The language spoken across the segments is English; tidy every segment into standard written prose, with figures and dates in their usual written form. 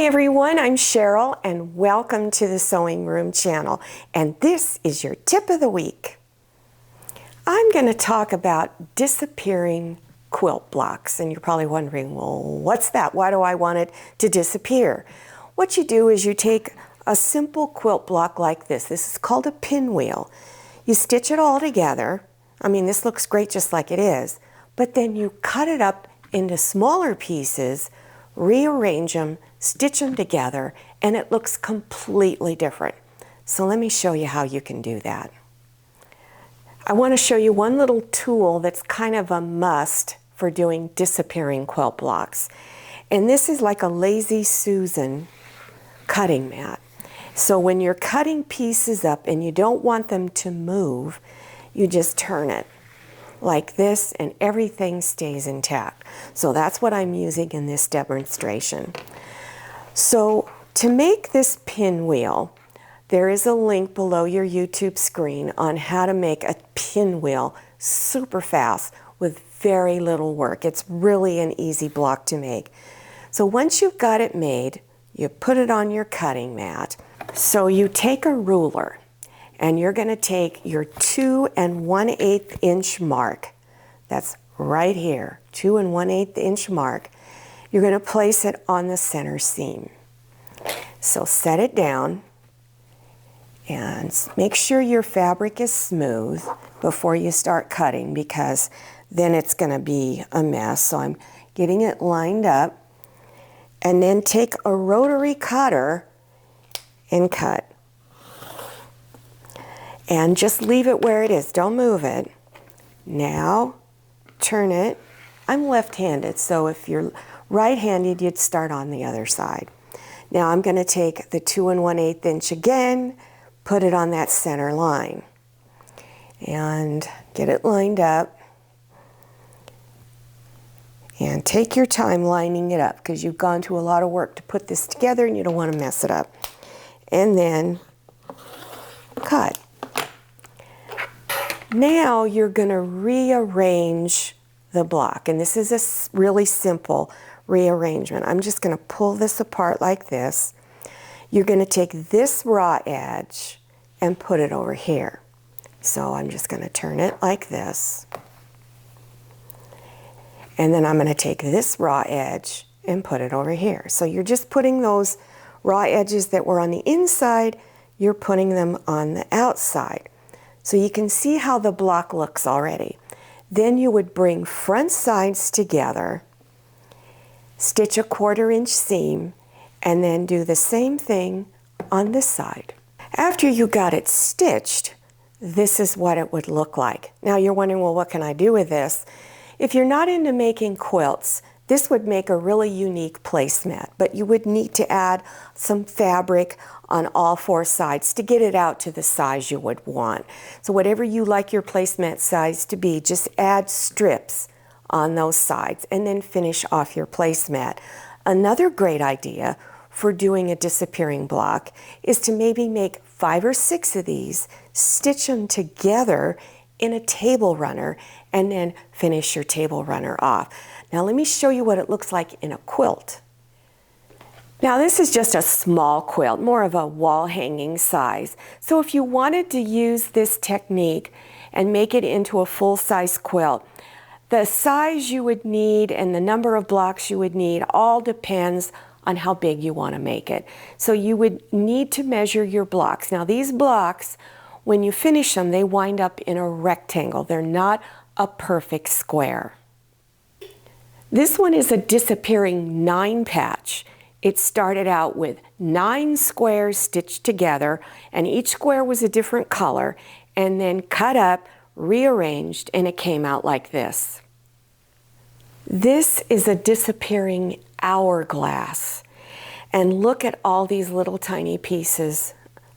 Hi everyone, I'm Cheryl and welcome to the Sewing Room channel, and this is your tip of the week. I'm going to talk about disappearing quilt blocks, and you're probably wondering, well, what's that? Why do I want it to disappear? What you do is you take a simple quilt block like this. This is called a pinwheel. You stitch it all together. I mean, this looks great just like it is, but then you cut it up into smaller pieces, rearrange them, stitch them together, and it looks completely different. So let me show you how you can do that. I want to show you one little tool that's kind of a must for doing disappearing quilt blocks. And this is like a Lazy Susan cutting mat. So when you're cutting pieces up and you don't want them to move, you just turn it like this and everything stays intact. So that's what I'm using in this demonstration. So to make this pinwheel, there is a link below your YouTube screen on how to make a pinwheel super fast with very little work. It's really an easy block to make. So once you've got it made, you put it on your cutting mat. So you take a ruler and you're going to take your 2 1/8 inch mark. That's right here, 2 1/8 inch mark. You're going to place it on the center seam. So set it down and make sure your fabric is smooth before you start cutting, because then it's going to be a mess. So I'm getting it lined up, and then take a rotary cutter and cut. And just leave it where it is. Don't move it. Now, turn it. I'm left-handed, so if you're right-handed, you'd start on the other side. Now I'm going to take the 2 1/8 inch again, put it on that center line, and get it lined up. And take your time lining it up, because you've gone to a lot of work to put this together and you don't want to mess it up. And then cut. Now you're going to rearrange the block, and this is a really simple rearrangement. I'm just going to pull this apart like this. You're going to take this raw edge and put it over here. So I'm just going to turn it like this. And then I'm going to take this raw edge and put it over here. So you're just putting those raw edges that were on the inside, you're putting them on the outside. So you can see how the block looks already. Then you would bring front sides together, stitch a 1/4 inch seam, and then do the same thing on this side. After you got it stitched, this is what it would look like. Now you're wondering, well, what can I do with this? If you're not into making quilts, this would make a really unique placemat, but you would need to add some fabric on all 4 sides to get it out to the size you would want. So whatever you like your placemat size to be, just add strips on those sides and then finish off your placemat. Another great idea for doing a disappearing block is to maybe make 5 or 6 of these, stitch them together in a table runner, and then finish your table runner off. Now let me show you what it looks like in a quilt. Now this is just a small quilt, more of a wall hanging size. So if you wanted to use this technique and make it into a full-size quilt, the size you would need and the number of blocks you would need all depends on how big you want to make it. So you would need to measure your blocks. Now these blocks, when you finish them, they wind up in a rectangle. They're not a perfect square. This one is a disappearing 9 patch. It started out with 9 squares stitched together, and each square was a different color, and then cut up, rearranged, and it came out like this. This is a disappearing hourglass. And look at all these little tiny pieces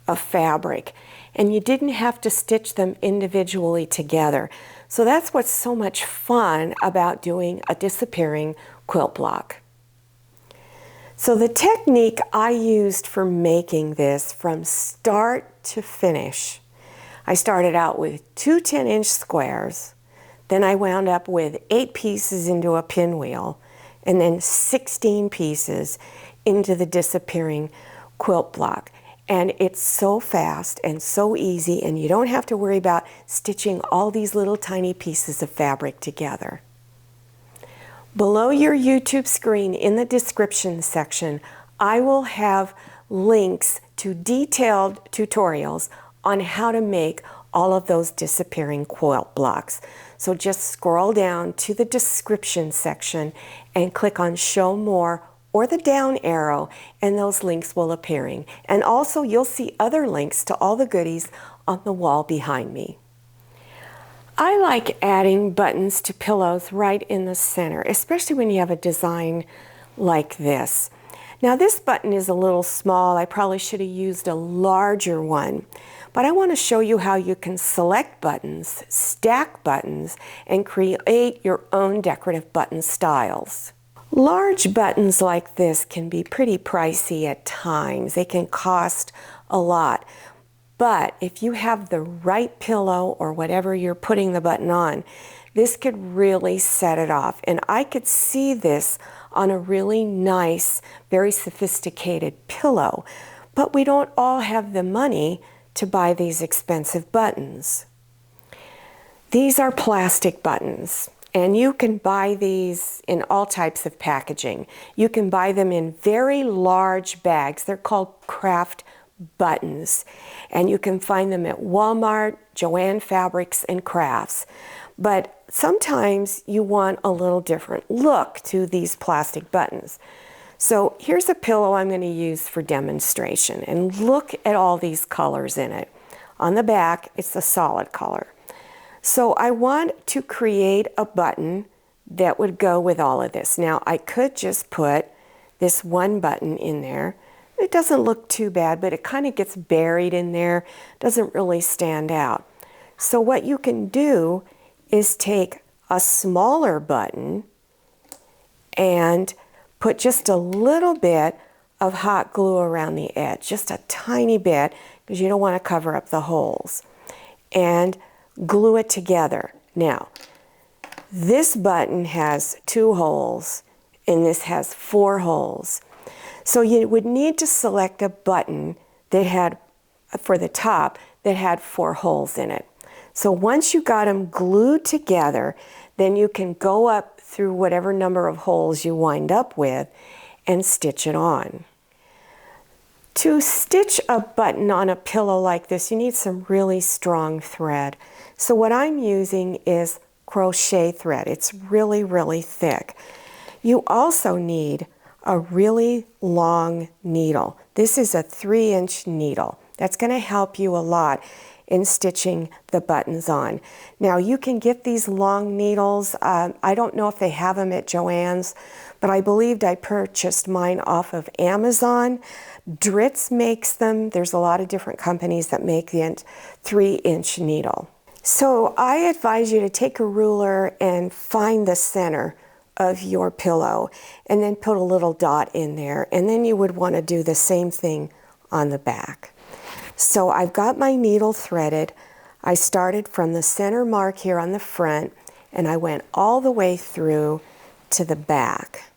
of fabric. And you didn't have to stitch them individually together. So that's what's so much fun about doing a disappearing quilt block. So the technique I used for making this from start to finish, I started out with 2 10-inch squares, then I wound up with 8 pieces into a pinwheel, and then 16 pieces into the disappearing quilt block. And it's so fast and so easy, and you don't have to worry about stitching all these little tiny pieces of fabric together. Below your YouTube screen in the description section, I will have links to detailed tutorials on how to make all of those disappearing quilt blocks. So just scroll down to the description section and click on Show More or the down arrow, and those links will appear. And also you'll see other links to all the goodies on the wall behind me. I like adding buttons to pillows right in the center, especially when you have a design like this. Now this button is a little small. I probably should have used a larger one, but I want to show you how you can select buttons, stack buttons, and create your own decorative button styles. Large buttons like this can be pretty pricey at times. They can cost a lot. But if you have the right pillow or whatever you're putting the button on, this could really set it off. And I could see this on a really nice, very sophisticated pillow. But we don't all have the money to buy these expensive buttons. These are plastic buttons. And you can buy these in all types of packaging. You can buy them in very large bags. They're called craft buttons. And you can find them at Walmart, Joann Fabrics and Crafts. But sometimes you want a little different look to these plastic buttons. So here's a pillow I'm going to use for demonstration. And look at all these colors in it. On the back, it's a solid color. So I want to create a button that would go with all of this. Now I could just put this one button in there. It doesn't look too bad, but it kind of gets buried in there, doesn't really stand out. So what you can do is take a smaller button and put just a little bit of hot glue around the edge, just a tiny bit, because you don't want to cover up the holes. And glue it together. Now, this button has 2 holes and this has 4 holes. So you would need to select a button that had, for the top, that had 4 holes in it. So once you got them glued together, then you can go up through whatever number of holes you wind up with and stitch it on. To stitch a button on a pillow like this, you need some really strong thread. So what I'm using is crochet thread. It's really, really thick. You also need a really long needle. This is a 3-inch needle. That's going to help you a lot in stitching the buttons on. Now you can get these long needles. I don't know if they have them at Joann's, but I believed I purchased mine off of Amazon. Dritz makes them. There's a lot of different companies that make the 3-inch needle. So I advise you to take a ruler and find the center of your pillow and then put a little dot in there, and then you would want to do the same thing on the back. So I've got my needle threaded. I started from the center mark here on the front and I went all the way through to the back.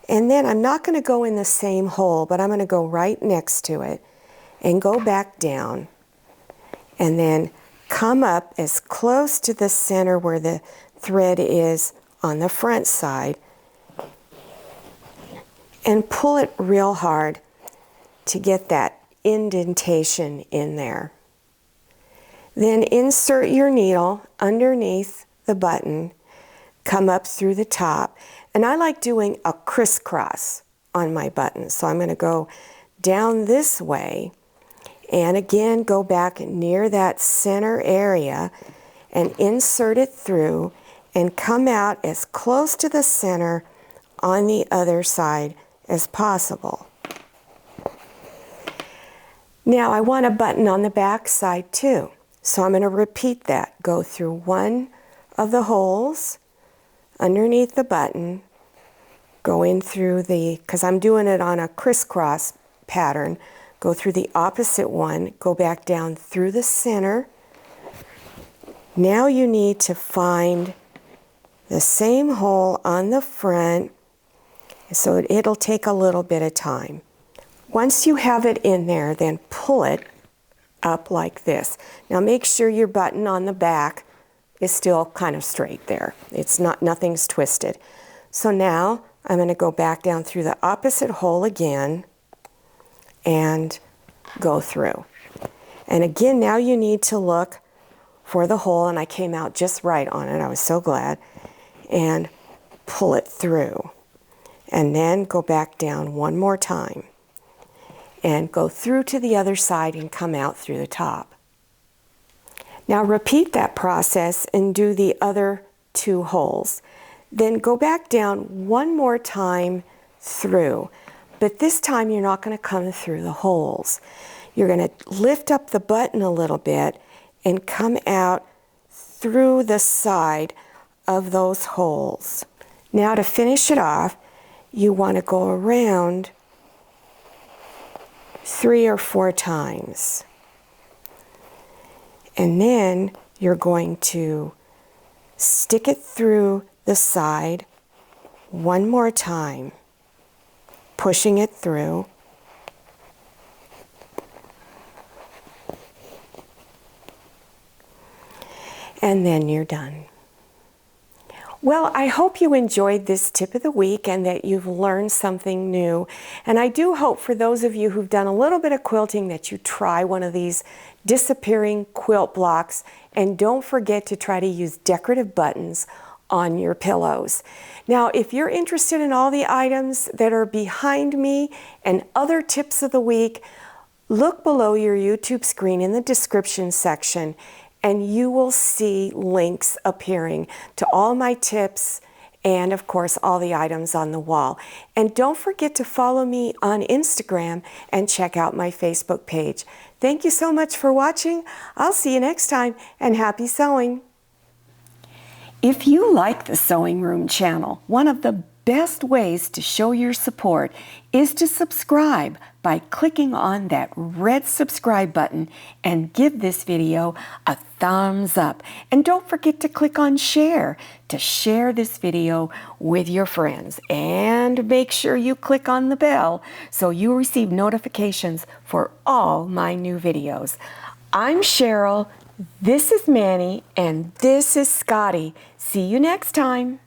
And then I'm not going to go in the same hole, but I'm going to go right next to it and go back down and then come up as close to the center where the thread is on the front side and pull it real hard to get that indentation in there. Then insert your needle underneath the button, come up through the top, and I like doing a crisscross on my button. So I'm going to go down this way and again go back near that center area and insert it through and come out as close to the center on the other side as possible. Now I want a button on the back side too. So I'm going to repeat that. Go through one of the holes underneath the button, go in through the, because I'm doing it on a crisscross pattern, go through the opposite one, go back down through the center. Now you need to find the same hole on the front So it'll take a little bit of time. Once you have it in there, then pull it up like this. Now make sure your button on the back is still kind of straight there. It's not, nothing's twisted. So now I'm going to go back down through the opposite hole again and go through. And again, now you need to look for the hole, and I came out just right on it. I was so glad. And pull it through. And then go back down one more time. And go through to the other side and come out through the top. Now repeat that process and do the other 2 holes. Then go back down one more time through. But this time you're not going to come through the holes. You're going to lift up the button a little bit and come out through the side of those holes. Now to finish it off, you want to go around 3 or 4 times. And then you're going to stick it through the side one more time, pushing it through. And then you're done. Well, I hope you enjoyed this tip of the week and that you've learned something new. And I do hope for those of you who've done a little bit of quilting that you try one of these disappearing quilt blocks, and don't forget to try to use decorative buttons on your pillows. Now, if you're interested in all the items that are behind me and other tips of the week, look below your YouTube screen in the description section, and you will see links appearing to all my tips and, of course, all the items on the wall. And don't forget to follow me on Instagram and check out my Facebook page. Thank you so much for watching. I'll see you next time, and happy sewing. If you like the Sewing Room channel, one of the best ways to show your support is to subscribe by clicking on that red subscribe button and give this video a thumbs up. And don't forget to click on share to share this video with your friends. And make sure you click on the bell so you receive notifications for all my new videos. I'm Cheryl, this is Manny, and this is Scotty. See you next time.